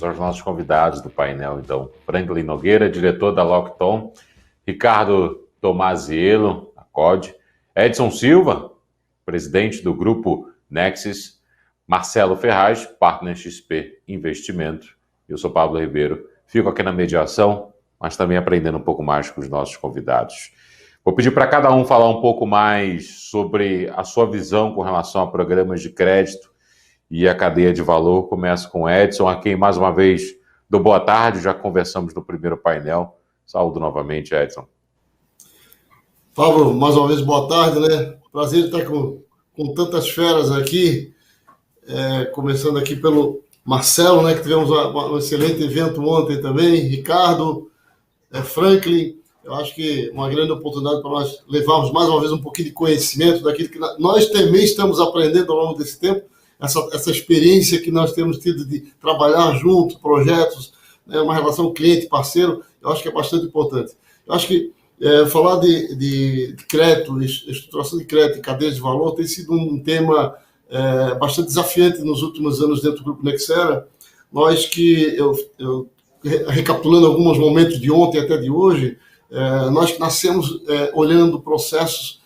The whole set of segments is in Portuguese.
bem-vindos aos nossos convidados do painel, então. Franklin Nogueira, diretor da Lockton, Ricardo Tomaziello, a COD, Edson Silva, presidente do grupo Nexus, Marcelo Ferraz, partner XP Investimento. Eu sou Pablo Ribeiro, fico aqui na mediação, mas também aprendendo um pouco mais com os nossos convidados. Vou pedir para cada um falar um pouco mais sobre a sua visão com relação a programas de crédito e a cadeia de valor. Começo com o Edson, a quem mais uma vez dou boa tarde, já conversamos no primeiro painel. Saúdo novamente, Edson. Pablo, mais uma vez boa tarde, né? Prazer estar com tantas feras aqui, começando aqui pelo Marcelo, né, que tivemos um excelente evento ontem também, Ricardo, Franklin. Eu acho que uma grande oportunidade para nós levarmos mais uma vez um pouquinho de conhecimento daquilo que nós também estamos aprendendo ao longo desse tempo, essa experiência que nós temos tido de trabalhar junto, projetos, né, uma relação cliente-parceiro, eu acho que é bastante importante. Eu acho que falar de crédito, estruturação de crédito e cadeias de valor tem sido um tema bastante desafiante nos últimos anos dentro do Grupo Nexera. Nós que, recapitulando alguns momentos de ontem até de hoje, nós que nascemos olhando processos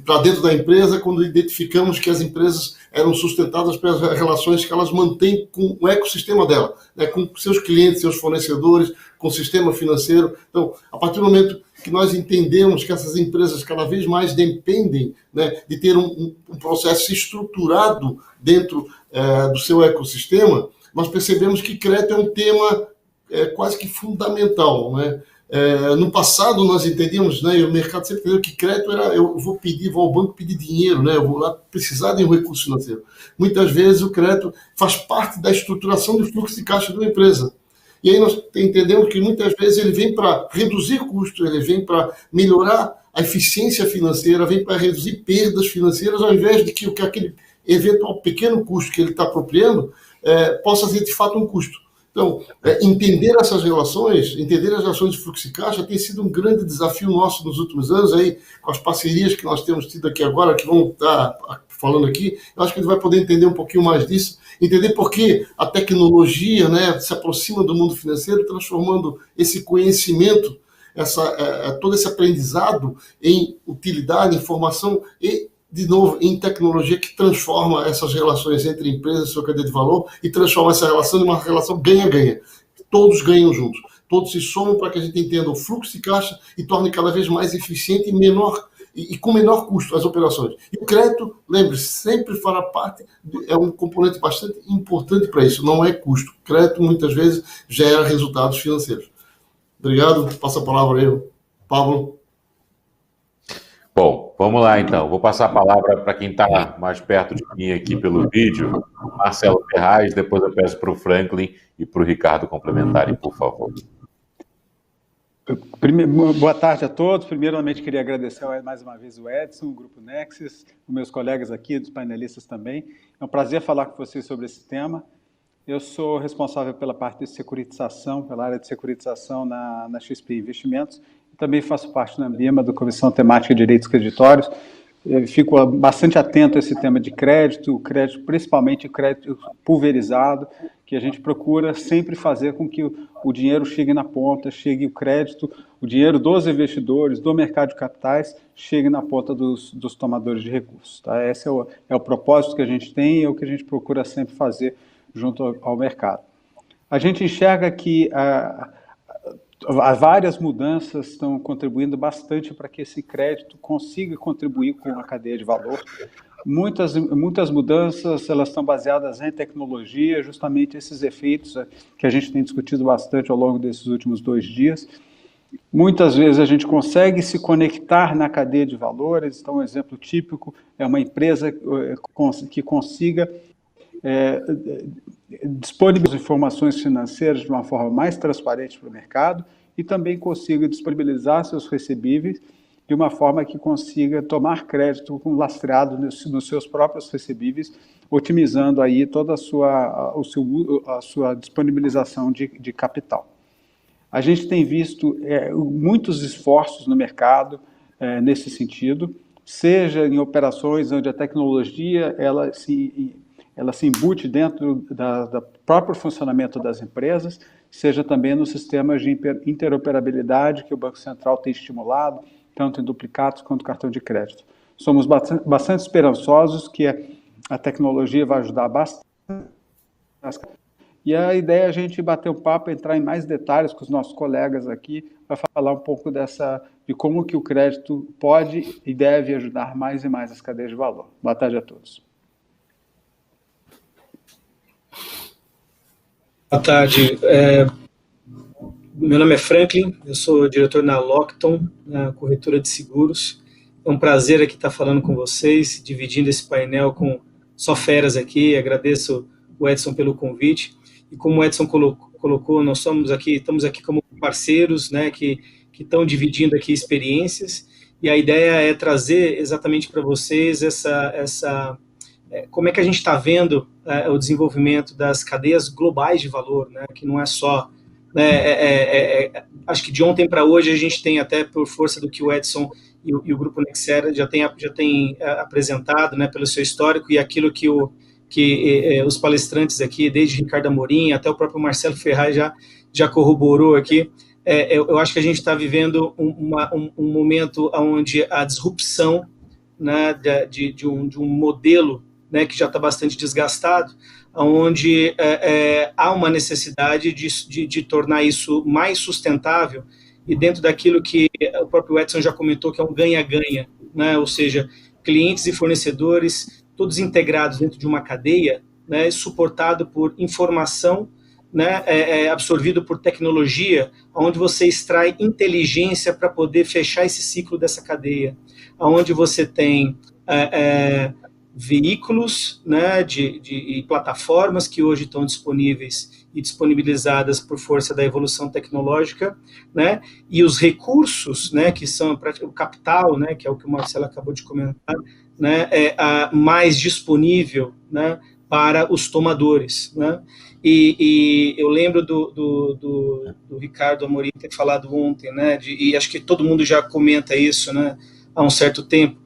para dentro da empresa, quando identificamos que as empresas eram sustentadas pelas relações que elas mantêm com o ecossistema dela, né, com seus clientes, seus fornecedores, com o sistema financeiro. Então, a partir do momento que nós entendemos que essas empresas cada vez mais dependem, né, de ter um processo estruturado dentro do seu ecossistema, nós percebemos que crédito é um tema quase que fundamental, né? No passado nós entendíamos, né, e o mercado sempre entendeu que crédito era eu vou ao banco pedir dinheiro, né, eu vou lá precisar de um recurso financeiro. Muitas vezes o crédito faz parte da estruturação do fluxo de caixa de uma empresa. E aí nós entendemos que muitas vezes ele vem para reduzir custos, ele vem para melhorar a eficiência financeira, vem para reduzir perdas financeiras, ao invés de que aquele eventual pequeno custo que ele está apropriando possa ser de fato um custo. Então, entender essas relações, entender as relações de fluxo de caixa tem sido um grande desafio nosso nos últimos anos, aí, com as parcerias que nós temos tido aqui agora, que vão estar falando aqui, eu acho que a gente vai poder entender um pouquinho mais disso, entender por que a tecnologia, né, se aproxima do mundo financeiro, transformando esse conhecimento, todo esse aprendizado em utilidade, informação e, de novo, em tecnologia que transforma essas relações entre empresas e sua cadeia de valor e transforma essa relação em uma relação ganha-ganha. Todos ganham juntos. Todos se somam para que a gente entenda o fluxo de caixa e torne cada vez mais eficiente e com menor custo as operações. E o crédito, lembre-se, sempre fará parte, é um componente bastante importante para isso, não é custo. O crédito, muitas vezes, gera resultados financeiros. Obrigado. Passo a palavra aí, Pablo. Bom, vamos lá então. Vou passar a palavra para quem está mais perto de mim aqui pelo vídeo, Marcelo Ferraz, depois eu peço para o Franklin e para o Ricardo complementarem, por favor. Boa tarde a todos. Primeiramente, queria agradecer mais uma vez o Edson, o Grupo Nexus, os meus colegas aqui, dos painelistas também. É um prazer falar com vocês sobre esse tema. Eu sou responsável pela parte de securitização, pela área de securitização na XP Investimentos. Também faço parte na Ambima, da Comissão Temática de Direitos Creditórios. Eu fico bastante atento a esse tema de crédito, principalmente crédito pulverizado, que a gente procura sempre fazer com que o dinheiro chegue na ponta, chegue o crédito, o dinheiro dos investidores, do mercado de capitais, chegue na ponta dos tomadores de recursos. Tá? Esse é o propósito que a gente tem e é o que a gente procura sempre fazer junto ao mercado. A gente enxerga que várias mudanças estão contribuindo bastante para que esse crédito consiga contribuir com a cadeia de valor. Muitas mudanças elas estão baseadas em tecnologia, justamente esses efeitos que a gente tem discutido bastante ao longo desses últimos 2 dias. Muitas vezes a gente consegue se conectar na cadeia de valores. Então, um exemplo típico é uma empresa que consiga disponibilizar informações financeiras de uma forma mais transparente para o mercado e também consiga disponibilizar seus recebíveis de uma forma que consiga tomar crédito lastreado nos seus próprios recebíveis, otimizando aí toda a sua disponibilização de capital. A gente tem visto muitos esforços no mercado nesse sentido, seja em operações onde a tecnologia ela se ela se embute dentro do próprio funcionamento das empresas, seja também nos sistemas de interoperabilidade que o Banco Central tem estimulado, tanto em duplicados quanto cartão de crédito. Somos bastante esperançosos que a tecnologia vai ajudar bastante. E a ideia é a gente bater um papo, entrar em mais detalhes com os nossos colegas aqui, para falar um pouco de como que o crédito pode e deve ajudar mais e mais as cadeias de valor. Boa tarde a todos. Boa tarde. Meu nome é Franklin, eu sou diretor na Lockton, na corretora de seguros. É um prazer aqui estar falando com vocês, dividindo esse painel com só feras aqui. Agradeço o Edson pelo convite. E como o Edson colocou, nós estamos aqui como parceiros, né, que estão dividindo aqui experiências. E a ideia é trazer exatamente para vocês como é que a gente está vendo o desenvolvimento das cadeias globais de valor, né, que não é só... acho que de ontem para hoje a gente tem, até por força do que o Edson e o Grupo Nexera já tem apresentado, né, pelo seu histórico e aquilo que os palestrantes aqui, desde Ricardo Amorim até o próprio Marcelo Ferraz já corroborou aqui. Eu acho que a gente está vivendo um momento onde a disrupção, né, de um modelo, né, que já está bastante desgastado, onde há uma necessidade de tornar isso mais sustentável e dentro daquilo que o próprio Edson já comentou, que é um ganha-ganha, né, ou seja, clientes e fornecedores todos integrados dentro de uma cadeia, né, suportado por informação, né, absorvido por tecnologia, onde você extrai inteligência para poder fechar esse ciclo dessa cadeia, onde você tem veículos, né, de plataformas que hoje estão disponíveis e disponibilizadas por força da evolução tecnológica, né, e os recursos, né, que são o capital, né, que é o que o Marcelo acabou de comentar, né, mais disponível, né, para os tomadores, né, e eu lembro do Ricardo Amorim ter falado ontem, né, e acho que todo mundo já comenta isso, né, há um certo tempo.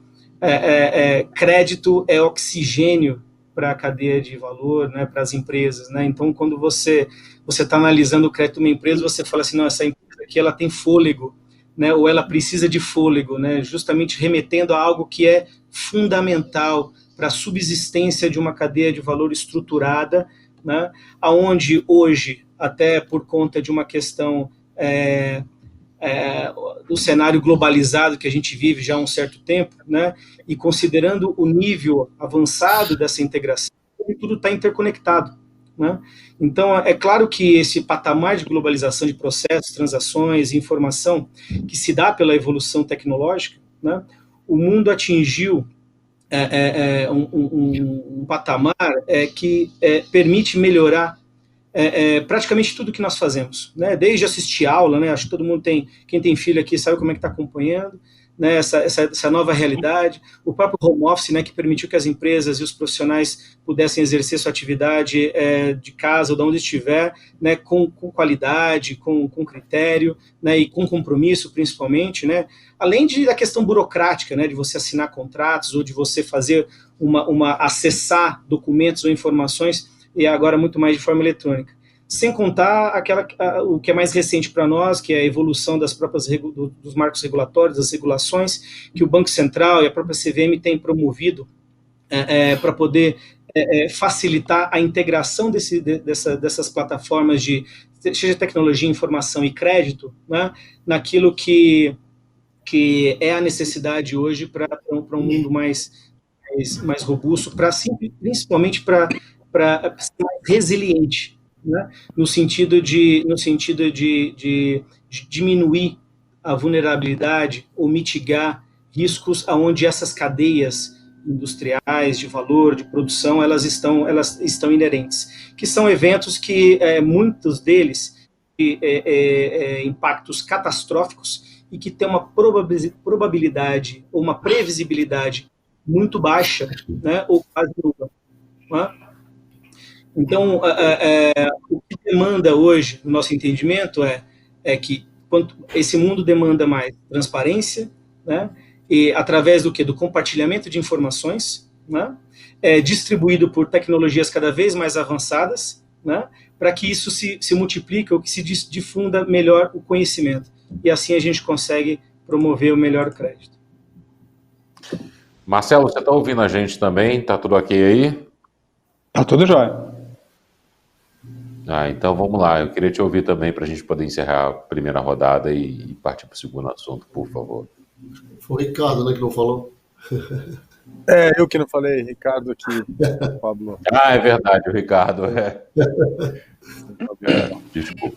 Crédito é oxigênio para a cadeia de valor, né, para as empresas, né? Então, quando você está analisando o crédito de uma empresa, você fala assim, não, essa empresa aqui ela tem fôlego, né, ou ela precisa de fôlego, né, justamente remetendo a algo que é fundamental para a subsistência de uma cadeia de valor estruturada, né, aonde hoje, até por conta de uma questão do cenário globalizado que a gente vive já há um certo tempo, né, e considerando o nível avançado dessa integração, tudo está interconectado, né? Então, é claro que esse patamar de globalização de processos, transações e informação que se dá pela evolução tecnológica, né, o mundo atingiu um patamar que permite melhorar praticamente tudo que nós fazemos, né? Desde assistir aula, né? Acho que todo mundo quem tem filho aqui sabe como é que está acompanhando, né? Essa nova realidade, o próprio home office, né? Que permitiu que as empresas e os profissionais pudessem exercer sua atividade de casa ou de onde estiver, né? Com qualidade, com critério, né? E com compromisso, principalmente, né? Além da questão burocrática, né? De você assinar contratos ou de você fazer acessar documentos ou informações, e agora muito mais de forma eletrônica. Sem contar o que é mais recente para nós, que é a evolução das próprias dos marcos regulatórios, das regulações, que o Banco Central e a própria CVM têm promovido para poder facilitar a integração dessas plataformas seja tecnologia, informação e crédito, né, naquilo que é a necessidade hoje para um mundo mais robusto, principalmente para ser mais resiliente, né? no sentido de diminuir a vulnerabilidade ou mitigar riscos aonde essas cadeias industriais de valor, de produção, elas estão inerentes, que são eventos que muitos deles impactos catastróficos e que têm uma probabilidade ou uma previsibilidade muito baixa, né, ou quase nula, né? Então, o que demanda hoje, no nosso entendimento, é que esse mundo demanda mais transparência, né, e através do quê? Do compartilhamento de informações, né, distribuído por tecnologias cada vez mais avançadas, né, para que isso se multiplique ou que se difunda melhor o conhecimento. E assim a gente consegue promover o melhor crédito. Marcelo, você está ouvindo a gente também? Está tudo ok aí? Tá tudo jóia. Então vamos lá. Eu queria te ouvir também para a gente poder encerrar a primeira rodada e partir para o segundo assunto, por favor. Foi o Ricardo, né, que não falou. Eu que não falei, Ricardo aqui, Pablo. É verdade, o Ricardo. Desculpa.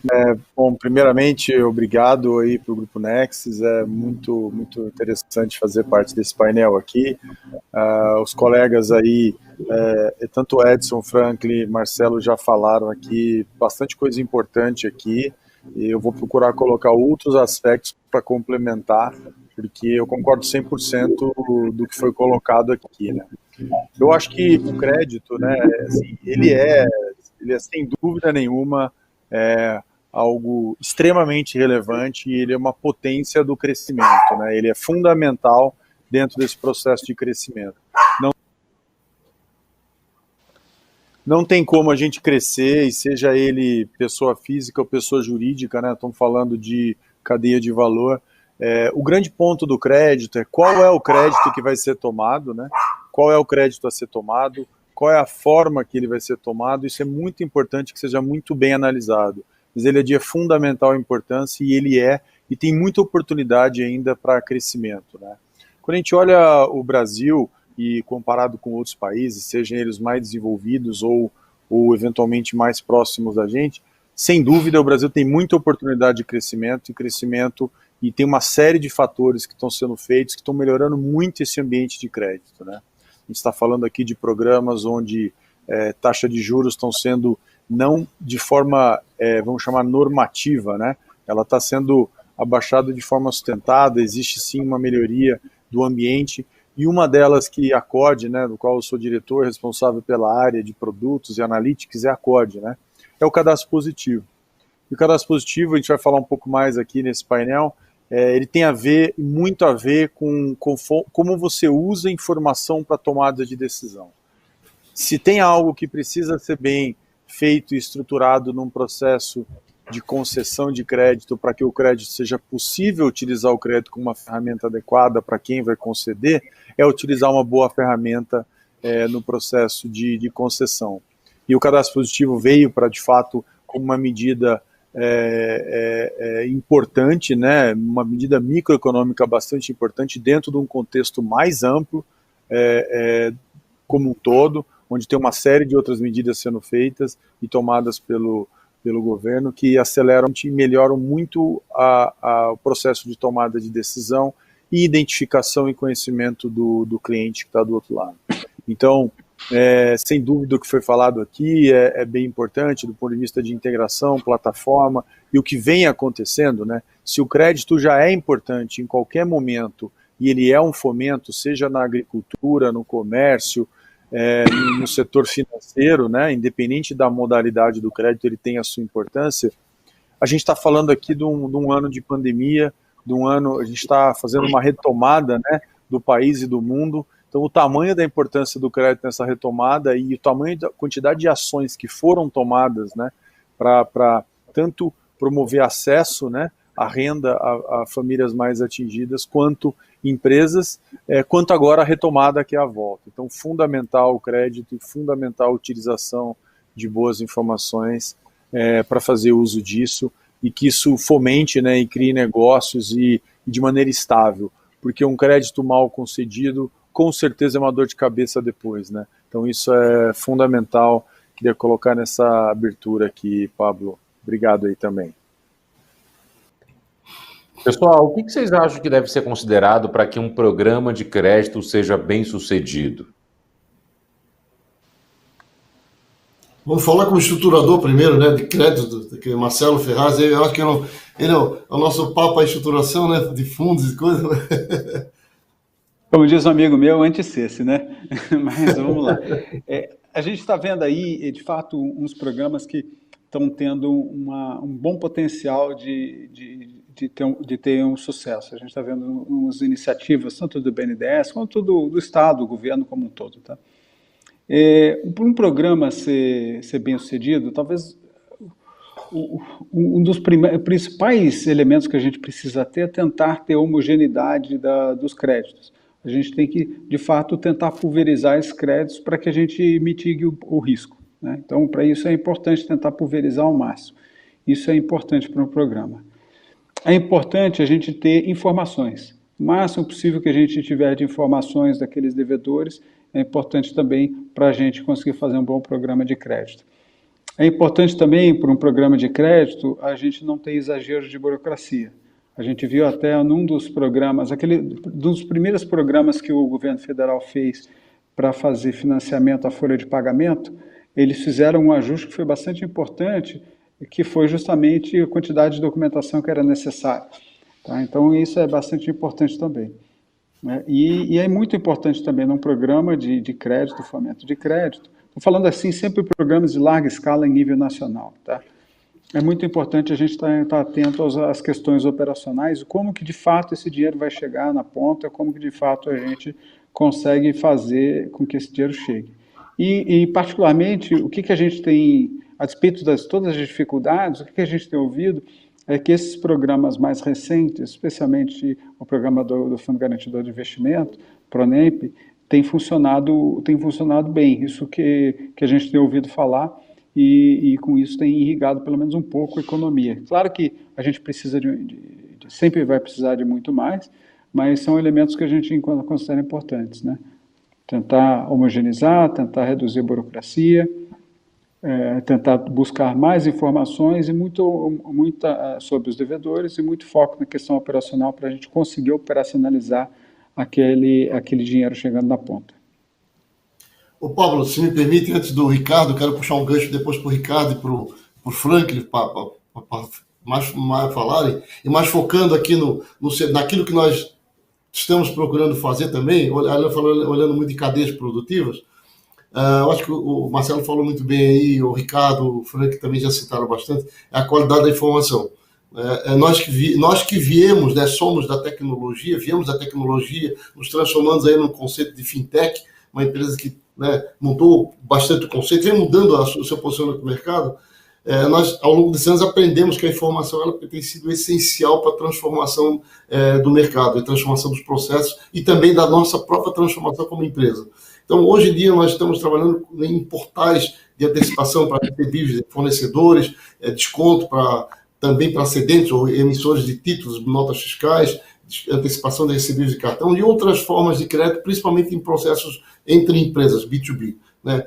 Bom, primeiramente, obrigado aí para o Grupo Nexus, é muito interessante fazer parte desse painel aqui. Os colegas aí, tanto Edson, Franklin, Marcelo já falaram aqui, bastante coisa importante aqui, e eu vou procurar colocar outros aspectos para complementar, porque eu concordo 100% do que foi colocado aqui, né? Eu acho que o crédito, né, assim, ele é sem dúvida nenhuma algo extremamente relevante e ele é uma potência do crescimento, né? Ele é fundamental dentro desse processo de crescimento. Não tem como a gente crescer, e seja ele pessoa física ou pessoa jurídica, né? Estamos falando de cadeia de valor. O grande ponto do crédito é qual é o crédito que vai ser tomado, né? Qual é o crédito a ser tomado, qual é a forma que ele vai ser tomado. Isso é muito importante que seja muito bem analisado. Mas ele é de fundamental importância e tem muita oportunidade ainda para crescimento, né? Quando a gente olha o Brasil e comparado com outros países, sejam eles mais desenvolvidos ou eventualmente mais próximos da gente, sem dúvida o Brasil tem muita oportunidade de crescimento e tem uma série de fatores que estão sendo feitos, que estão melhorando muito esse ambiente de crédito, né? A gente está falando aqui de programas onde taxa de juros estão sendo não de forma, vamos chamar, normativa, né? Ela está sendo abaixada de forma sustentada, existe sim uma melhoria do ambiente, e uma delas que a Accord, né, do qual eu sou diretor responsável pela área de produtos e analytics, é a Accord, né? É o cadastro positivo. E o cadastro positivo, a gente vai falar um pouco mais aqui nesse painel, ele tem muito a ver com como você usa a informação para tomada de decisão. Se tem algo que precisa ser bem feito e estruturado num processo de concessão de crédito para que o crédito seja possível utilizar o crédito como uma ferramenta adequada para quem vai conceder, é utilizar uma boa ferramenta no processo de concessão. E o cadastro positivo veio para, de fato, como uma medida importante, né, uma medida microeconômica bastante importante dentro de um contexto mais amplo, como um todo, onde tem uma série de outras medidas sendo feitas e tomadas pelo governo que aceleram e melhoram muito o processo de tomada de decisão e identificação e conhecimento do cliente que está do outro lado. Então, sem dúvida o que foi falado aqui é bem importante do ponto de vista de integração, plataforma e o que vem acontecendo, né? Se o crédito já é importante em qualquer momento e ele é um fomento, seja na agricultura, no comércio, no setor financeiro, né, independente da modalidade do crédito, ele tem a sua importância. A gente está falando aqui de um ano de pandemia, a gente está fazendo uma retomada, né, do país e do mundo. Então, o tamanho da importância do crédito nessa retomada e o tamanho da quantidade de ações que foram tomadas, né, para tanto promover acesso, né, à renda a famílias mais atingidas, quanto empresas, quanto agora a retomada que é a volta. Então, fundamental o crédito e fundamental a utilização de boas informações para fazer uso disso e que isso fomente, né, e crie negócios e de maneira estável, porque um crédito mal concedido com certeza é uma dor de cabeça depois, né? Então isso é fundamental, queria colocar nessa abertura aqui, Pablo. Obrigado aí também. Pessoal, o que vocês acham que deve ser considerado para que um programa de crédito seja bem sucedido? Vamos falar com o estruturador primeiro, né, de crédito, que é Marcelo Ferraz. Eu acho que ele é o nosso papa estruturação, né, de fundos e coisas. Como diz um amigo meu, anti-cesse, né? Mas vamos lá. A gente está vendo aí, de fato, uns programas que estão tendo um bom potencial de de ter um sucesso. A gente está vendo umas iniciativas, tanto do BNDES quanto do Estado, do governo como um todo. Tá? Para um programa ser bem sucedido, talvez um dos principais elementos que a gente precisa ter é tentar ter homogeneidade dos créditos. A gente tem que, de fato, tentar pulverizar esses créditos para que a gente mitigue o risco. Né? Então, para isso é importante tentar pulverizar ao máximo. Isso é importante para um programa. É importante a gente ter informações. O máximo possível que a gente tiver de informações daqueles devedores é importante também para a gente conseguir fazer um bom programa de crédito. É importante também, para um programa de crédito, a gente não ter exagero de burocracia. A gente viu até num dos programas, dos primeiros programas que o governo federal fez para fazer financiamento à folha de pagamento, eles fizeram um ajuste que foi bastante importante, que foi justamente a quantidade de documentação que era necessária. Tá? Então, isso é bastante importante também. Né? E é muito importante também num programa de crédito, fomento de crédito. Estou falando assim, sempre programas de larga escala em nível nacional. Tá? É muito importante a gente estar atento às questões operacionais, como que de fato esse dinheiro vai chegar na ponta, como que de fato a gente consegue fazer com que esse dinheiro chegue. E particularmente, o que a gente tem, a despeito de todas as dificuldades, o que a gente tem ouvido é que esses programas mais recentes, especialmente o programa do Fundo Garantidor de Investimento, PRONEMP, tem funcionado bem. Isso que a gente tem ouvido falar e com isso tem irrigado pelo menos um pouco a economia. Claro que a gente precisa sempre vai precisar de muito mais, mas são elementos que a gente considera importantes, né? Tentar homogeneizar, tentar reduzir a burocracia, tentar buscar mais informações e muita sobre os devedores e muito foco na questão operacional para a gente conseguir operacionalizar aquele dinheiro chegando na ponta. Ô Pablo, se me permite, antes do Ricardo, quero puxar um gancho depois para o Ricardo e para o Franklin, para mais falarem, e mais focando aqui naquilo que nós estamos procurando fazer também, olhando muito em cadeias produtivas. Eu acho que o Marcelo falou muito bem aí, o Ricardo, o Frank também já citaram bastante, é a qualidade da informação. Nós que viemos, né, somos da tecnologia, viemos da tecnologia, nos transformamos aí num conceito de fintech, uma empresa que, né, mudou bastante o conceito, vem mudando o seu posicionamento no mercado. Nós, ao longo desses anos, aprendemos que a informação ela tem sido essencial para a transformação do mercado, a transformação dos processos e também da nossa própria transformação como empresa. Então, hoje em dia, nós estamos trabalhando em portais de antecipação para recebíveis de fornecedores, desconto também para cedentes ou emissores de títulos, notas fiscais, antecipação de recebíveis de cartão e outras formas de crédito, principalmente em processos entre empresas, B2B. Né?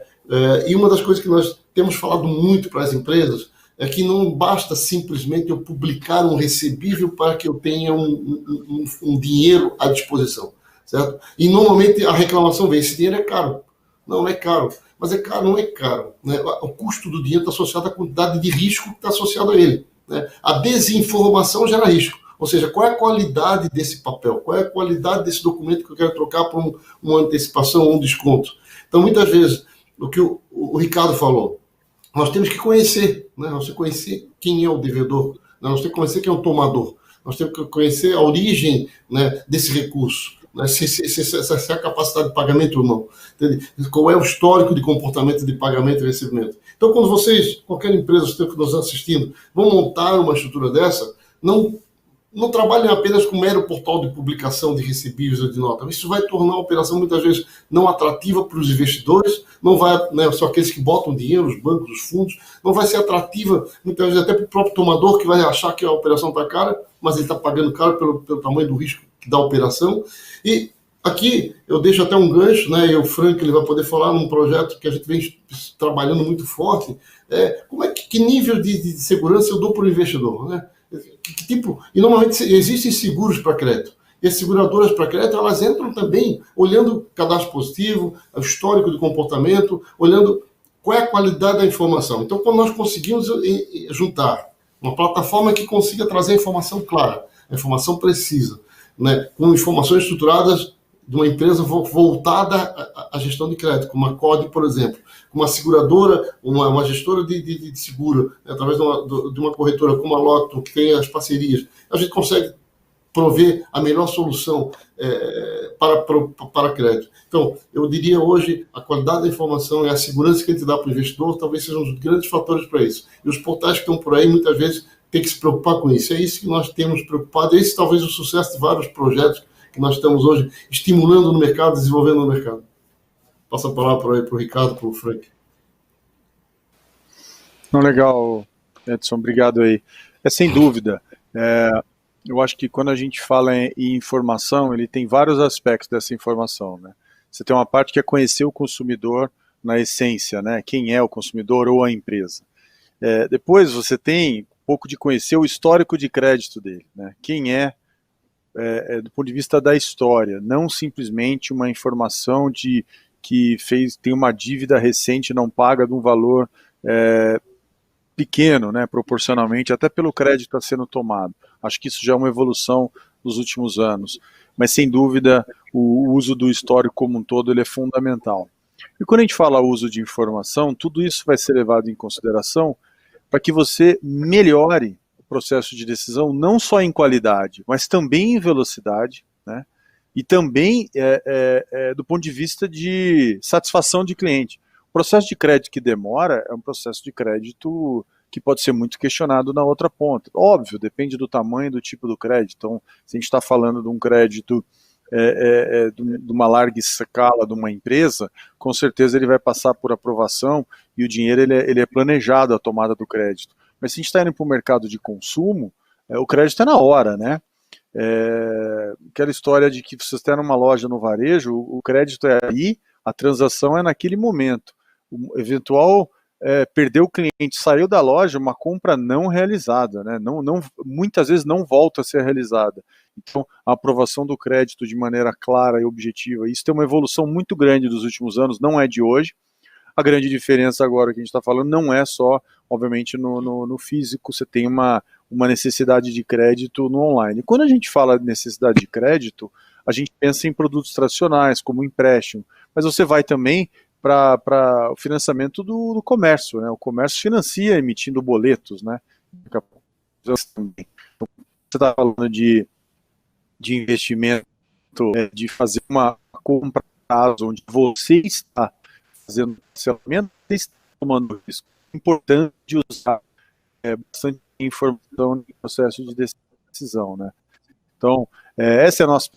E uma das coisas que nós temos falado muito para as empresas é que não basta simplesmente eu publicar um recebível para que eu tenha um dinheiro à disposição. Certo? E normalmente a reclamação vem, esse dinheiro é caro. Não é caro. Mas é caro, não é caro. Né? O custo do dinheiro está associado à quantidade de risco que está associado a ele. Né? A desinformação gera risco. Ou seja, qual é a qualidade desse papel? Qual é a qualidade desse documento que eu quero trocar por uma antecipação ou um desconto? Então, muitas vezes, o que o Ricardo falou, nós temos que conhecer, né? Nós temos que conhecer quem é o devedor, né? Nós temos que conhecer quem é o tomador, nós temos que conhecer a origem, né, desse recurso, né? Se é a capacidade de pagamento ou não, entende? Qual é o histórico de comportamento de pagamento e recebimento. Então, quando vocês, qualquer empresa que esteja nos assistindo, vão montar uma estrutura dessa, não trabalhem apenas com mero portal de publicação de recebíveis ou de nota. Isso vai tornar a operação, muitas vezes, não atrativa para os investidores, não vai, né, só aqueles que botam dinheiro, os bancos, os fundos, não vai ser atrativa, muitas vezes, até para o próprio tomador, que vai achar que a operação está cara, mas ele está pagando caro pelo tamanho do risco da operação. E aqui eu deixo até um gancho, né, e o Frank ele vai poder falar num projeto que a gente vem trabalhando muito forte, que nível de segurança eu dou para o investidor, né? E normalmente existem seguros para crédito. E as seguradoras para crédito, elas entram também olhando cadastro positivo, o histórico de comportamento, olhando qual é a qualidade da informação. Então, quando nós conseguimos juntar uma plataforma que consiga trazer a informação clara, a informação precisa, né, com informações estruturadas de uma empresa voltada à gestão de crédito, como a COD, por exemplo, uma seguradora, uma gestora de seguro, através de uma corretora como a Lockton, que tem as parcerias, a gente consegue prover a melhor solução para crédito. Então, eu diria hoje, a qualidade da informação e a segurança que a gente dá para o investidor talvez sejam os grandes fatores para isso. E os portais que estão por aí, muitas vezes, têm que se preocupar com isso. É isso que nós temos preocupado. Esse talvez o sucesso de vários projetos que nós estamos hoje estimulando no mercado, desenvolvendo no mercado. Passa a palavra para o Ricardo, para o Frank. Não, legal, Edson, obrigado aí. Sem dúvida, eu acho que quando a gente fala em informação, ele tem vários aspectos dessa informação, né? Você tem uma parte que é conhecer o consumidor na essência, né? Quem é o consumidor ou a empresa. Depois você tem um pouco de conhecer o histórico de crédito dele, né? Quem do ponto de vista da história, não simplesmente uma informação de que tem uma dívida recente não paga de um valor pequeno, né, proporcionalmente, até pelo crédito que está sendo tomado. Acho que isso já é uma evolução dos últimos anos, mas sem dúvida o uso do histórico como um todo ele é fundamental. E quando a gente fala uso de informação, tudo isso vai ser levado em consideração para que você melhore o processo de decisão, não só em qualidade, mas também em velocidade, né, e também do ponto de vista de satisfação de cliente. O processo de crédito que demora é um processo de crédito que pode ser muito questionado na outra ponta. Óbvio, depende do tamanho e do tipo do crédito. Então, se a gente está falando de um crédito de uma larga escala de uma empresa, com certeza ele vai passar por aprovação e o dinheiro ele é planejado, a tomada do crédito. Mas se a gente está indo para o mercado de consumo, o crédito é na hora, né? Aquela história de que você está numa loja no varejo, o crédito é aí, a transação é naquele momento. O eventual perdeu o cliente, saiu da loja, uma compra não realizada, né? Muitas vezes não volta a ser realizada. Então, a aprovação do crédito de maneira clara e objetiva, isso tem uma evolução muito grande dos últimos anos, não é de hoje. A grande diferença agora que a gente está falando não é só, obviamente, no físico, você tem uma necessidade de crédito no online. Quando a gente fala de necessidade de crédito, a gente pensa em produtos tradicionais, como empréstimo, mas você vai também para o financiamento do comércio, né? O comércio financia emitindo boletos, né? Você está falando de investimento, de fazer uma compra onde você está fazendo parcelamento, você está tomando risco. É importante usar bastante informação no processo de decisão, né? Então, essa é a nossa...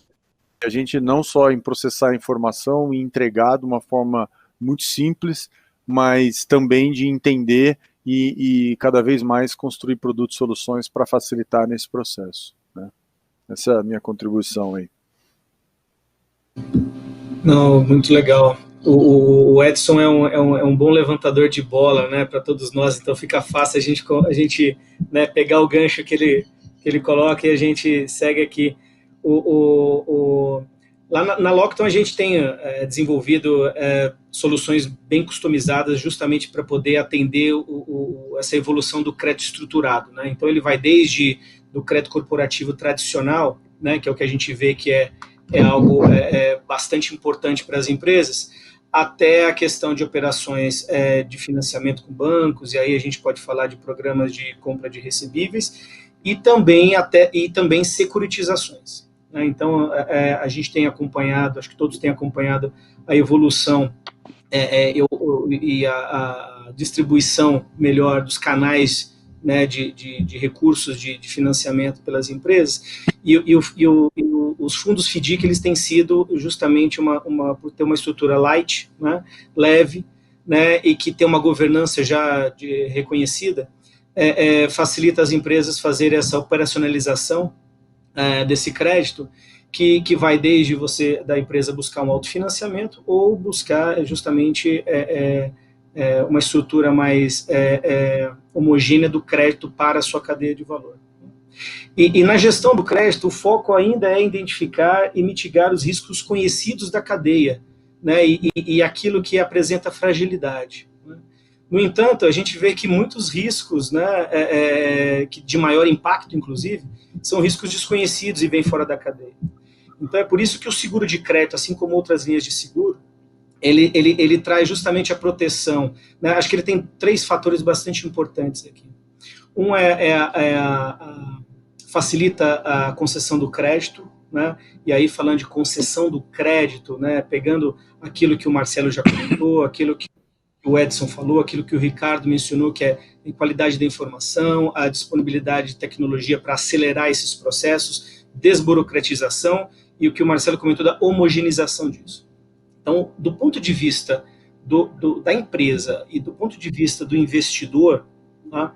A gente não só em processar a informação e entregar de uma forma muito simples, mas também de entender e cada vez mais construir produtos e soluções para facilitar nesse processo, né? Essa é a minha contribuição aí. Não, muito legal. O Edson é um bom levantador de bola, né, para todos nós, então fica fácil a gente né, pegar o gancho que ele coloca e a gente segue aqui. Lá na Lockton a gente tem desenvolvido soluções bem customizadas justamente para poder atender essa evolução do crédito estruturado, né? Então ele vai desde do crédito corporativo tradicional, né, que é o que a gente vê que é algo bastante importante para as empresas, até a questão de operações de financiamento com bancos, e aí a gente pode falar de programas de compra de recebíveis, e também securitizações. Então, a gente tem acompanhado, acho que todos têm acompanhado a evolução e a distribuição melhor dos canais, né, de recursos de financiamento pelas empresas, e os fundos FDIC, eles têm sido justamente por ter uma estrutura light, né, leve, né, e que tem uma governança já reconhecida, facilita as empresas fazerem essa operacionalização desse crédito, que vai desde da empresa buscar um autofinanciamento ou buscar justamente uma estrutura mais homogênea do crédito para a sua cadeia de valor. E na gestão do crédito, o foco ainda é identificar e mitigar os riscos conhecidos da cadeia, né, e aquilo que apresenta fragilidade. No entanto, a gente vê que muitos riscos, né, de maior impacto, inclusive, são riscos desconhecidos e vêm fora da cadeia. Então é por isso que o seguro de crédito, assim como outras linhas de seguro, ele traz justamente a proteção, né? Acho que ele tem 3 fatores bastante importantes aqui. Um facilita a concessão do crédito, né? E aí falando de concessão do crédito, né? Pegando aquilo que o Marcelo já comentou, aquilo que o Edson falou, aquilo que o Ricardo mencionou, que é a qualidade da informação, a disponibilidade de tecnologia para acelerar esses processos, desburocratização e o que o Marcelo comentou da homogeneização disso. Então, do ponto de vista da empresa e do ponto de vista do investidor, tá?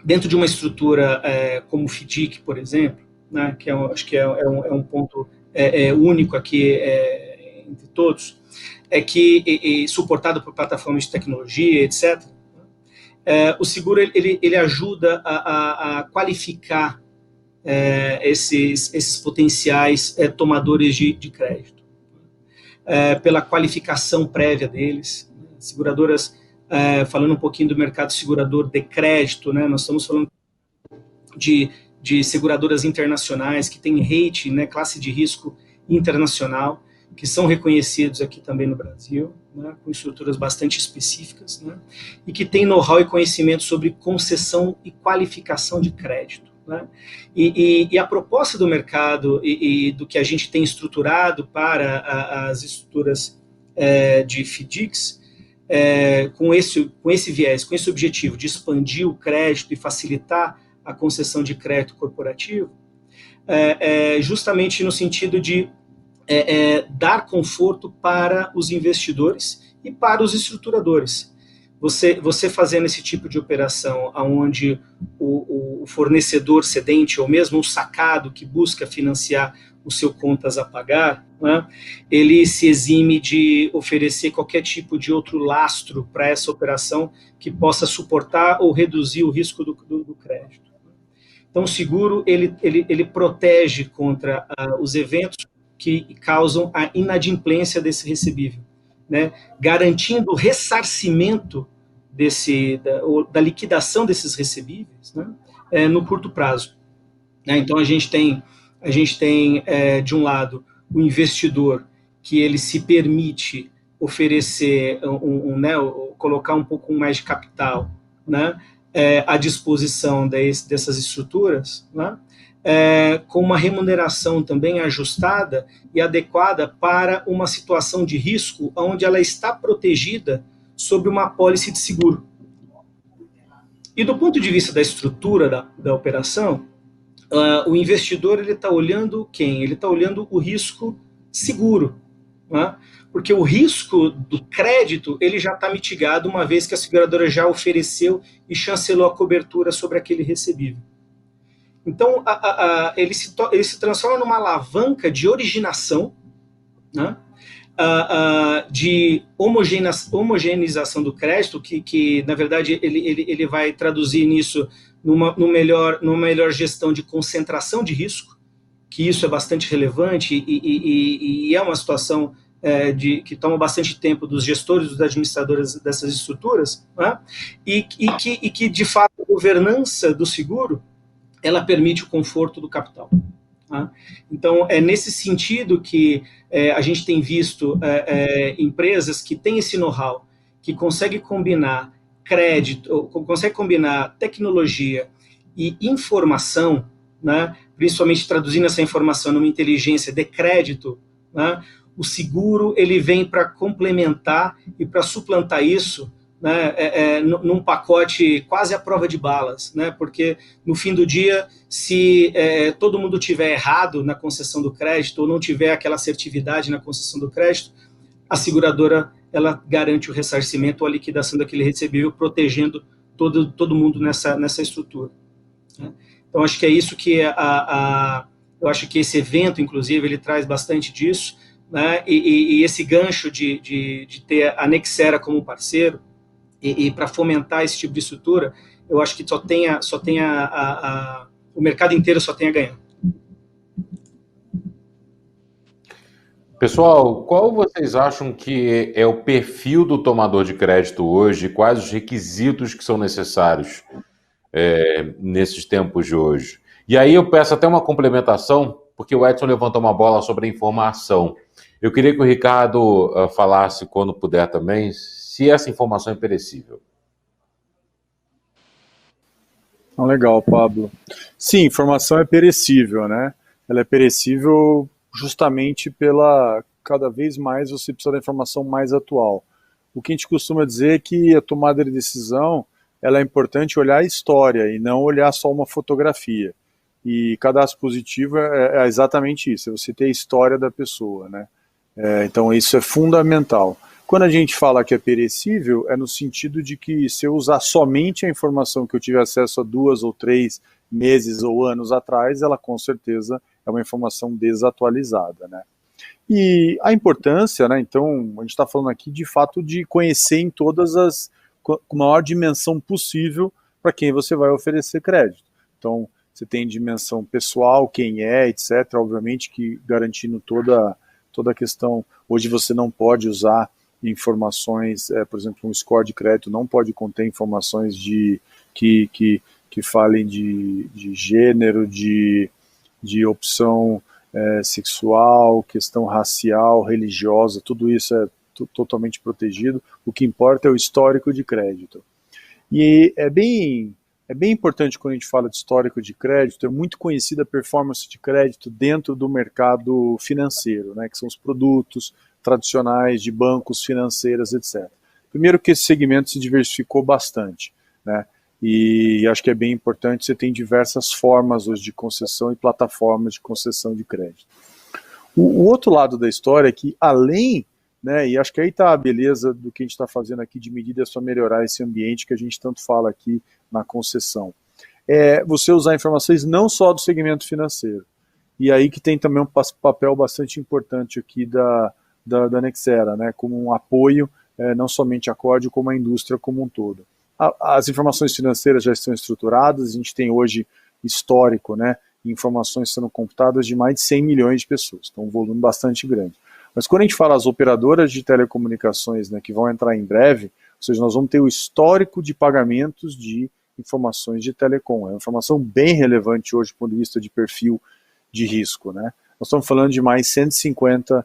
Dentro de uma estrutura como o FDIC, por exemplo, né, que acho que é um ponto único aqui entre todos, é que, suportado por plataformas de tecnologia, etc., o seguro ele ajuda a qualificar esses potenciais tomadores de crédito, pela qualificação prévia deles. Seguradoras, falando um pouquinho do mercado segurador de crédito, né, nós estamos falando de seguradoras internacionais que têm rating, né, classe de risco internacional, que são reconhecidos aqui também no Brasil, né, com estruturas bastante específicas, né, e que têm know-how e conhecimento sobre concessão e qualificação de crédito. Né, e a proposta do mercado e do que a gente tem estruturado para as estruturas de FDICs, com esse viés, com esse objetivo de expandir o crédito e facilitar a concessão de crédito corporativo, justamente no sentido de dar conforto para os investidores e para os estruturadores. Você fazendo esse tipo de operação, onde o fornecedor cedente, ou mesmo o sacado que busca financiar o seu contas a pagar, né, ele se exime de oferecer qualquer tipo de outro lastro para essa operação que possa suportar ou reduzir o risco do crédito. Então, o seguro ele protege contra os eventos que causam a inadimplência desse recebível, né, garantindo o ressarcimento da liquidação desses recebíveis, né, no curto prazo. Então, a gente tem de um lado, o investidor, que ele se permite oferecer, colocar um pouco mais de capital, né, à disposição dessas estruturas, né, com uma remuneração também ajustada e adequada para uma situação de risco onde ela está protegida sobre uma apólice de seguro. E do ponto de vista da estrutura da operação, o investidor está olhando quem? Ele está olhando o risco seguro, né? Porque o risco do crédito ele já está mitigado uma vez que a seguradora já ofereceu e chancelou a cobertura sobre aquele recebível. Então, ele se transforma numa alavanca de originação, né, de homogeneização do crédito, que na verdade, ele vai traduzir nisso numa melhor gestão de concentração de risco, que isso é bastante relevante e é uma situação que toma bastante tempo dos gestores, dos administradores dessas estruturas, né, e que, de fato, a governança do seguro ela permite o conforto do capital. Tá? Então, é nesse sentido que a gente tem visto empresas que têm esse know-how, que conseguem combinar crédito, conseguem combinar tecnologia e informação, né, principalmente traduzindo essa informação numa inteligência de crédito, né, o seguro ele vem para complementar e para suplantar isso, né, num pacote quase à prova de balas, né, porque no fim do dia, se todo mundo tiver errado na concessão do crédito ou não tiver aquela assertividade na concessão do crédito, a seguradora ela garante o ressarcimento ou a liquidação daquele recebível, protegendo todo mundo nessa estrutura. Né. Então, acho que é isso que eu acho que esse evento, inclusive, ele traz bastante disso, né, e esse gancho de ter a Nexera como parceiro, e para fomentar esse tipo de estrutura, eu acho que o mercado inteiro só tem a ganhar. Pessoal, qual vocês acham que é o perfil do tomador de crédito hoje? Quais os requisitos que são necessários nesses tempos de hoje? E aí eu peço até uma complementação porque o Edson levantou uma bola sobre a informação. Eu queria que o Ricardo falasse, quando puder também, se essa informação é perecível. Legal, Pablo. Sim, informação é perecível, né? Ela é perecível justamente pela, cada vez mais você precisa da informação mais atual. O que a gente costuma dizer é que a tomada de decisão, ela é importante olhar a história e não olhar só uma fotografia. E cadastro positivo é exatamente isso, é você ter a história da pessoa, né? Então isso é fundamental. Quando a gente fala que é perecível, é no sentido de que se eu usar somente a informação que eu tive acesso há 2 ou 3 meses ou anos atrás, ela com certeza é uma informação desatualizada, né? E a importância, né, então, a gente está falando aqui de fato de conhecer em todas as, com a maior dimensão possível para quem você vai oferecer crédito. Então, você tem dimensão pessoal, quem é, etc., obviamente que garantindo toda a questão, hoje você não pode usar informações, por exemplo, um score de crédito não pode conter informações que falem de gênero, de opção sexual, questão racial, religiosa, tudo isso é totalmente protegido. O que importa é o histórico de crédito. E é bem importante quando a gente fala de histórico de crédito, é muito conhecida a performance de crédito dentro do mercado financeiro, né, que são os produtos tradicionais de bancos, financeiras, etc. Primeiro que esse segmento se diversificou bastante, né, e acho que é bem importante, você tem diversas formas hoje de concessão e plataformas de concessão de crédito. O outro lado da história é que além, né, e acho que aí está a beleza do que a gente está fazendo aqui de medidas para melhorar esse ambiente que a gente tanto fala aqui na concessão, é você usar informações não só do segmento financeiro, e aí que tem também um papel bastante importante aqui da Nexera, né, como um apoio, não somente à COD, como à indústria como um todo. As informações financeiras já estão estruturadas, a gente tem hoje histórico, né, informações sendo computadas de mais de 100 milhões de pessoas, então um volume bastante grande. Mas quando a gente fala as operadoras de telecomunicações, né, que vão entrar em breve, ou seja, nós vamos ter o histórico de pagamentos de informações de telecom. É uma informação bem relevante hoje do ponto de vista de perfil de risco, né? Nós estamos falando de mais 150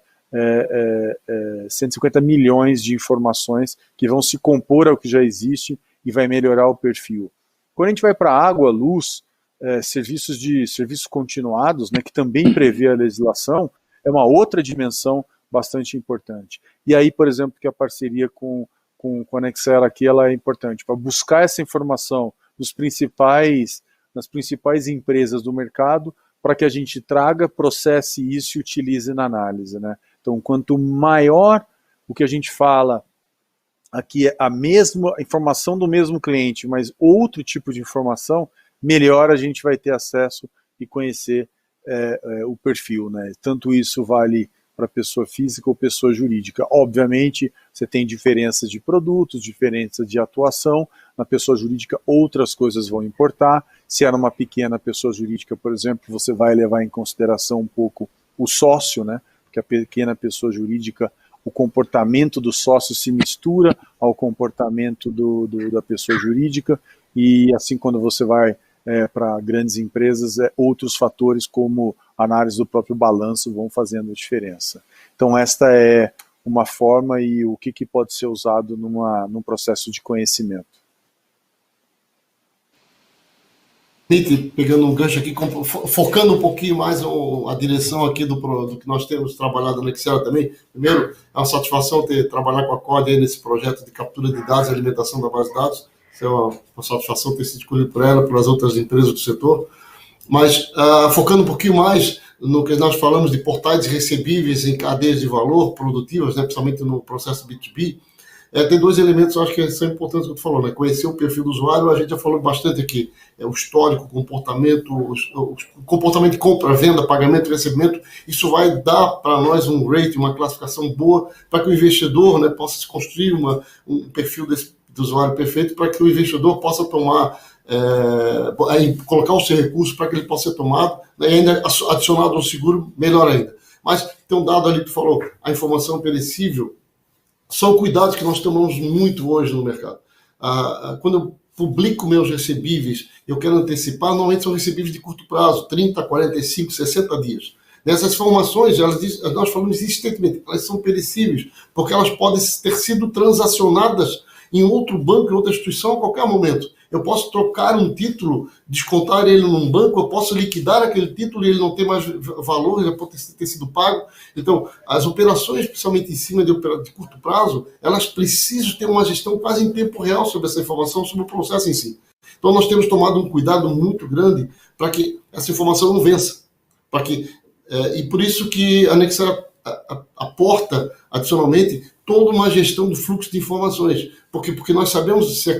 milhões de informações que vão se compor ao que já existe e vai melhorar o perfil. Quando a gente vai para água, luz, serviços continuados, né, que também prevê a legislação, é uma outra dimensão bastante importante. E aí, por exemplo, que a parceria com a Nexera aqui, ela é importante para buscar essa informação nas principais empresas do mercado, para que a gente traga, processe isso e utilize na análise, né? Então, quanto maior o que a gente fala aqui é a mesma informação do mesmo cliente, mas outro tipo de informação, melhor a gente vai ter acesso e conhecer o perfil, né? Tanto isso vale para pessoa física ou pessoa jurídica. Obviamente, você tem diferenças de produtos, diferenças de atuação. Na pessoa jurídica, outras coisas vão importar. Se era uma pequena pessoa jurídica, por exemplo, você vai levar em consideração um pouco o sócio, né? Porque a pequena pessoa jurídica, o comportamento do sócio se mistura ao comportamento da pessoa jurídica, e assim quando você vai para grandes empresas, outros fatores como a análise do próprio balanço vão fazendo a diferença. Então esta é uma forma e o que pode ser usado num processo de conhecimento. Pegando um gancho aqui, focando um pouquinho mais a direção aqui do que nós temos trabalhado na Nexera também. Primeiro, é uma satisfação trabalhar com a COD aí nesse projeto de captura de dados e alimentação da base de dados. Isso é uma satisfação ter sido escolhido por ela, pelas outras empresas do setor. Mas, focando um pouquinho mais no que nós falamos de portais recebíveis em cadeias de valor produtivas, né, principalmente no processo B2B, tem 2 elementos, eu acho que são importantes que tu falou, né? Conhecer o perfil do usuário, a gente já falou bastante aqui, o histórico, o comportamento de compra, venda, pagamento e recebimento. Isso vai dar para nós um rating, uma classificação boa, para que o investidor, né, possa se construir um perfil do usuário perfeito, para que o investidor possa tomar, colocar o seu recurso para que ele possa ser tomado, né, e ainda adicionado um seguro, melhor ainda. Mas tem um dado ali que tu falou, a informação perecível, são cuidados que nós tomamos muito hoje no mercado. Quando eu publico meus recebíveis, eu quero antecipar, normalmente são recebíveis de curto prazo, 30, 45, 60 dias. Nessas informações, nós falamos insistentemente, elas são perecíveis, porque elas podem ter sido transacionadas em outro banco, em outra instituição, a qualquer momento. Eu posso trocar um título, descontar ele num banco, eu posso liquidar aquele título e ele não tem mais valor, ele pode ter sido pago. Então, as operações, principalmente em cima de curto prazo, elas precisam ter uma gestão quase em tempo real sobre essa informação, sobre o processo em si. Então, nós temos tomado um cuidado muito grande para que essa informação não vença. E por isso que a Nexar aporta, adicionalmente, toda uma gestão do fluxo de informações. Porque nós sabemos se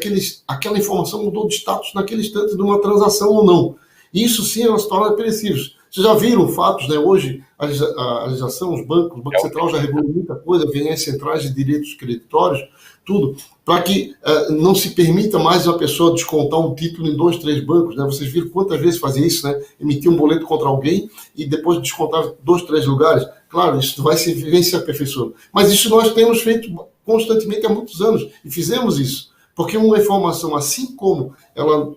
aquela informação mudou de status naquele instante de uma transação ou não. E isso sim elas tornam perecíveis. Vocês já viram fatos, né? Hoje a legislação, o Banco Central já regulou muita coisa, vem as centrais de direitos creditórios, tudo, para que não se permita mais a pessoa descontar um título em 2, 3 bancos, né? Vocês viram quantas vezes fazia isso, né? Emitir um boleto contra alguém e depois descontar 2, 3 lugares. Claro, isso vai se aperfeiçoando. Mas isso nós temos feito constantemente há muitos anos e fizemos isso. Porque uma informação, assim como ela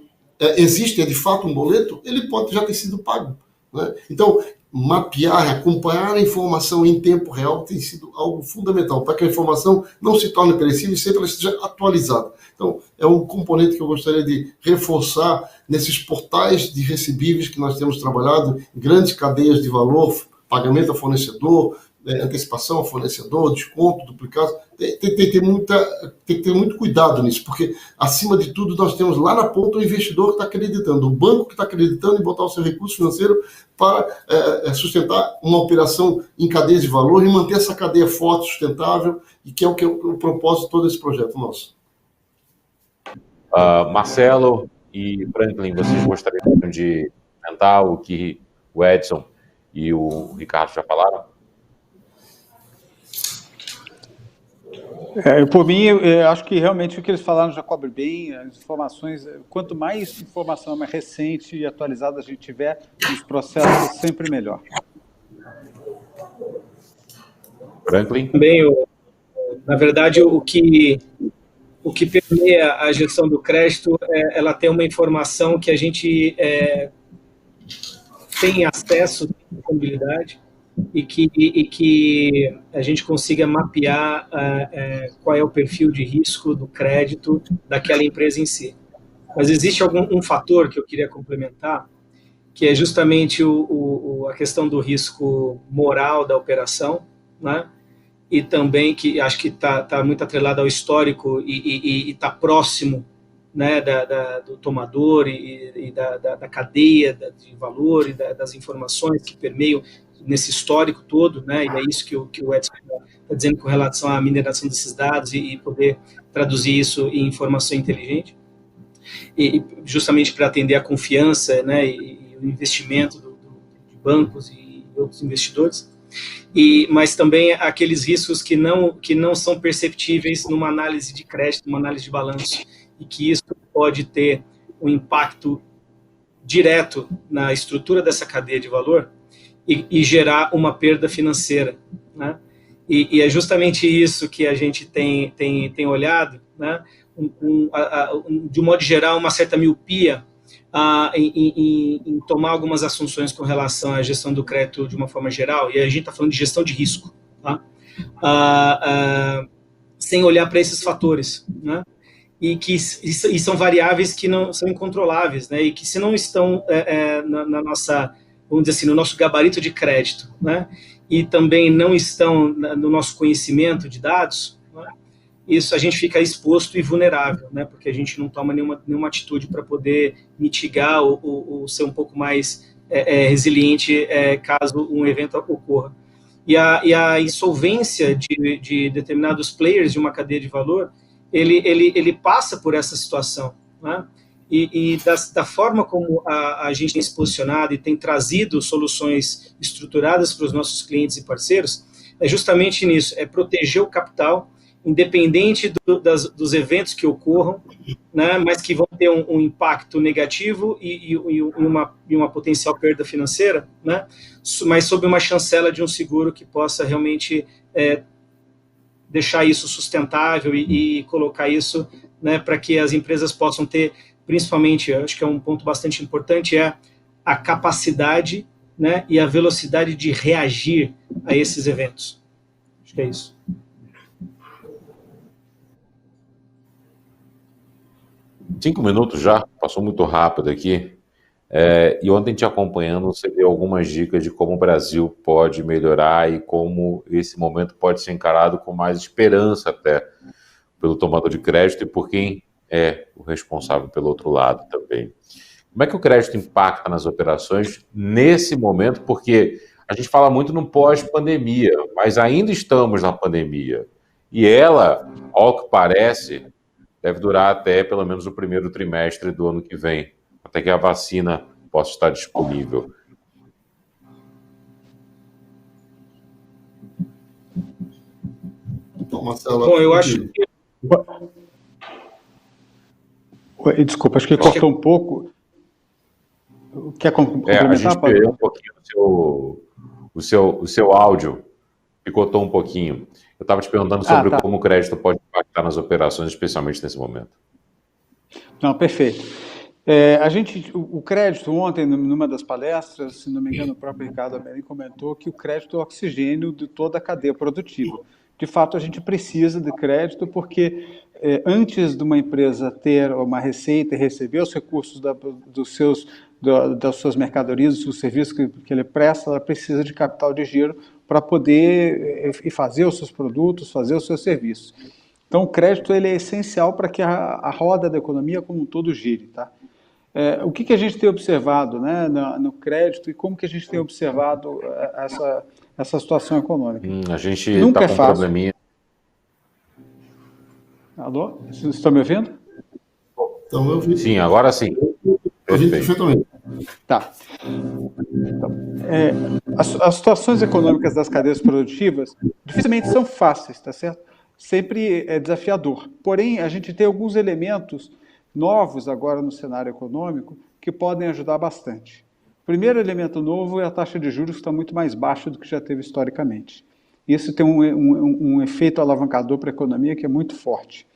existe, é de fato um boleto, ele pode já ter sido pago, né? Então, mapear, acompanhar a informação em tempo real tem sido algo fundamental para que a informação não se torne perecível e sempre ela esteja atualizada. Então, é um componente que eu gostaria de reforçar nesses portais de recebíveis que nós temos trabalhado, grandes cadeias de valor, pagamento a fornecedor, antecipação a fornecedor, desconto, duplicado. Tem que ter muito cuidado nisso, porque, acima de tudo, nós temos lá na ponta o investidor que está acreditando, o banco que está acreditando em botar o seu recurso financeiro para sustentar uma operação em cadeia de valor e manter essa cadeia forte, sustentável, e que é o propósito de todo esse projeto nosso. Marcelo e Franklin, vocês gostariam de comentar o que o Edson e o Ricardo já falaram? Por mim, eu acho que realmente o que eles falaram já cobre bem as informações. Quanto mais informação mais recente e atualizada a gente tiver nos processos, sempre melhor. Franklin? Também, na verdade, o que permeia a gestão do crédito, ela tem uma informação que a gente tem acesso, tem disponibilidade, e que a gente consiga mapear qual é o perfil de risco do crédito daquela empresa em si. Mas existe um fator que eu queria complementar, que é justamente a questão do risco moral da operação, né? E também que acho que está muito atrelado ao histórico e está próximo, né, do tomador e da cadeia de valor e das informações que permeiam nesse histórico todo, né, e é isso que o Edson está dizendo com relação à mineração desses dados e poder traduzir isso em informação inteligente, e justamente para atender a confiança, né, e o investimento de bancos e outros investidores, mas também aqueles riscos que não são perceptíveis numa análise de crédito, numa análise de balanço, e que isso pode ter um impacto direto na estrutura dessa cadeia de valor e gerar uma perda financeira, né? E é justamente isso que a gente tem olhado, né? De um modo geral, uma certa miopia em tomar algumas assunções com relação à gestão do crédito de uma forma geral, e a gente está falando de gestão de risco, tá? Sem olhar para esses fatores, né? E são variáveis que não são incontroláveis, né? E que se não estão na nossa, vamos dizer assim, no nosso gabarito de crédito, né? E também não estão no nosso conhecimento de dados, né? Isso a gente fica exposto e vulnerável, né? Porque a gente não toma nenhuma atitude para poder mitigar ou ser um pouco mais resiliente caso um evento ocorra. E a insolvência de determinados players de uma cadeia de valor, ele passa por essa situação, né? E da forma como a gente tem se posicionado e tem trazido soluções estruturadas para os nossos clientes e parceiros, é justamente nisso, é proteger o capital, independente dos eventos que ocorram, né, mas que vão ter um impacto negativo e uma potencial perda financeira, né, mas sob uma chancela de um seguro que possa realmente deixar isso sustentável e colocar isso, né, para que as empresas possam ter, principalmente, acho que é um ponto bastante importante, a capacidade né, e a velocidade de reagir a esses eventos. Acho que é isso. Cinco minutos já, passou muito rápido aqui. E ontem te acompanhando, você deu algumas dicas de como o Brasil pode melhorar e como esse momento pode ser encarado com mais esperança até pelo tomador de crédito e por quem é o responsável pelo outro lado também. Como é que o crédito impacta nas operações nesse momento? Porque a gente fala muito no pós-pandemia, mas ainda estamos na pandemia. E ela, ao que parece, deve durar até pelo menos o primeiro trimestre do ano que vem, até que a vacina possa estar disponível. Então, Marcelo, bom, eu acho que... Desculpa, acho que cortou um pouco. Quer complementar? A gente perdeu um pouquinho o seu áudio, picotou um pouquinho. Eu estava te perguntando sobre como o crédito pode impactar nas operações, especialmente nesse momento. Não, perfeito. O crédito, ontem, numa das palestras, se não me engano, o próprio Ricardo Amelin comentou que o crédito é o oxigênio de toda a cadeia produtiva. De fato, a gente precisa de crédito porque antes de uma empresa ter uma receita e receber os recursos das suas mercadorias, dos seus serviços que ele presta, ela precisa de capital de giro para poder fazer os seus produtos, fazer os seus serviços. Então, o crédito ele é essencial para que a roda da economia como um todo gire. Tá? O que a gente tem observado, né, no crédito e como que a gente tem observado essa situação econômica? A gente está com um probleminha. Alô? Vocês estão me ouvindo? Estão me ouvindo? Sim, agora sim. Perfeitamente. Tá. Então, as situações econômicas das cadeias produtivas dificilmente são fáceis, tá certo? Sempre é desafiador. Porém, a gente tem alguns elementos novos agora no cenário econômico que podem ajudar bastante. O primeiro elemento novo é a taxa de juros que está muito mais baixa do que já teve historicamente. Isso tem um efeito alavancador para a economia que é muito forte.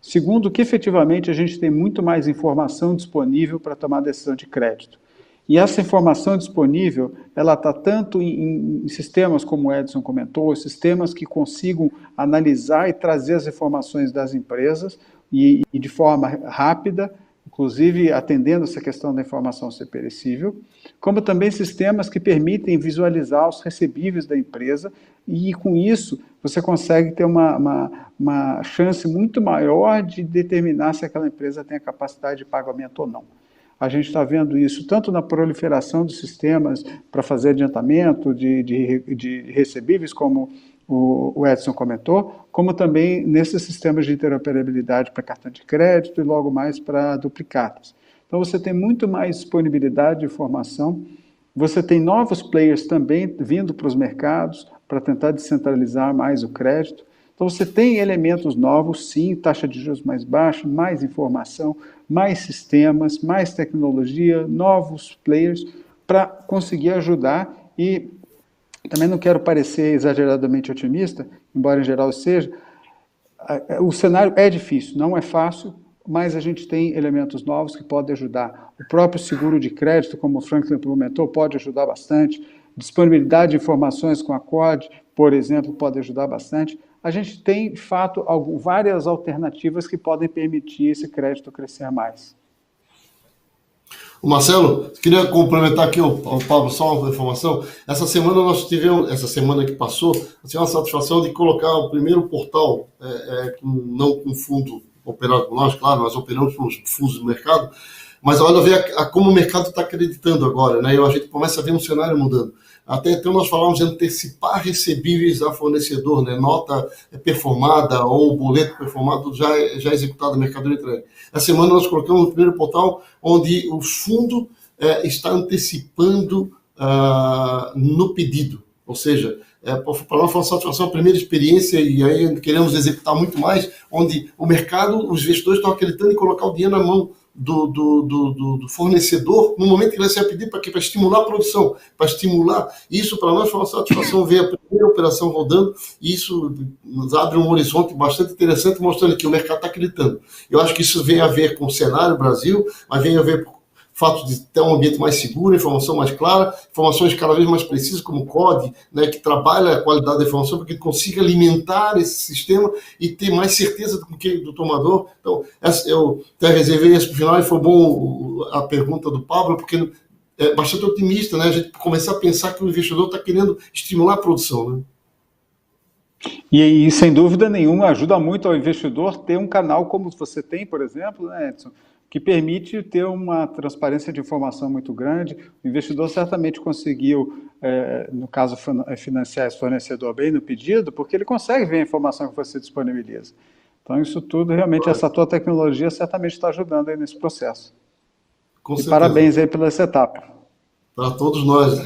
Segundo, que efetivamente a gente tem muito mais informação disponível para tomar decisão de crédito. E essa informação disponível, ela está tanto em sistemas como o Edson comentou, sistemas que consigam analisar e trazer as informações das empresas e de forma rápida, inclusive atendendo essa questão da informação ser perecível, como também sistemas que permitem visualizar os recebíveis da empresa e, com isso, você consegue ter uma chance muito maior de determinar se aquela empresa tem a capacidade de pagamento ou não. A gente está vendo isso tanto na proliferação dos sistemas para fazer adiantamento de recebíveis, como o Edson comentou, como também nesses sistemas de interoperabilidade para cartão de crédito e logo mais para duplicatas. Então você tem muito mais disponibilidade de informação, você tem novos players também vindo para os mercados para tentar descentralizar mais o crédito. Então você tem elementos novos, sim, taxa de juros mais baixa, mais informação, mais sistemas, mais tecnologia, novos players para conseguir ajudar e também não quero parecer exageradamente otimista, embora em geral seja, o cenário é difícil, não é fácil, mas a gente tem elementos novos que podem ajudar. O próprio seguro de crédito, como o Franklin comentou, pode ajudar bastante. Disponibilidade de informações com a COD, por exemplo, pode ajudar bastante. A gente tem, de fato, várias alternativas que podem permitir esse crédito crescer mais. O Marcelo, queria complementar aqui o Pablo, só uma informação. Essa semana nós tivemos, essa semana que passou, tivemos a satisfação de colocar o primeiro portal, não com fundo operado por nós, claro, nós operamos com os fundos do mercado, mas olha ver como o mercado está acreditando agora, né? E a gente começa a ver um cenário mudando. Até então nós falávamos de antecipar recebíveis a fornecedor, né? Nota performada ou boleto performado já executado na mercadoria entregue. Essa semana nós colocamos o primeiro portal onde o fundo está antecipando no pedido, ou seja, para nós foi uma satisfação, a primeira experiência, e aí queremos executar muito mais, onde o mercado, os investidores estão acreditando em colocar o dinheiro na mão do fornecedor no momento que ele vai pedir para estimular a produção, para estimular. Isso para nós foi uma satisfação ver a primeira operação rodando, e isso nos abre um horizonte bastante interessante, mostrando que o mercado está acreditando. Eu acho que isso vem a ver com o cenário Brasil, mas vem a ver fato de ter um ambiente mais seguro, informação mais clara, informações cada vez mais precisas, como o COD, né, que trabalha a qualidade da informação para que consiga alimentar esse sistema e ter mais certeza do tomador. Então, eu até reservei isso para o final e foi bom a pergunta do Pablo, porque é bastante otimista, né, a gente começar a pensar que o investidor está querendo estimular a produção, né? E, sem dúvida nenhuma, ajuda muito ao investidor ter um canal como você tem, por exemplo, né, Edson, que permite ter uma transparência de informação muito grande. O investidor certamente conseguiu, no caso, financiar esse fornecedor bem no pedido, porque ele consegue ver a informação que você disponibiliza. Então, isso tudo, realmente, essa tua tecnologia certamente está ajudando aí nesse processo. Com e certeza. Parabéns aí pela essa etapa. Para todos nós.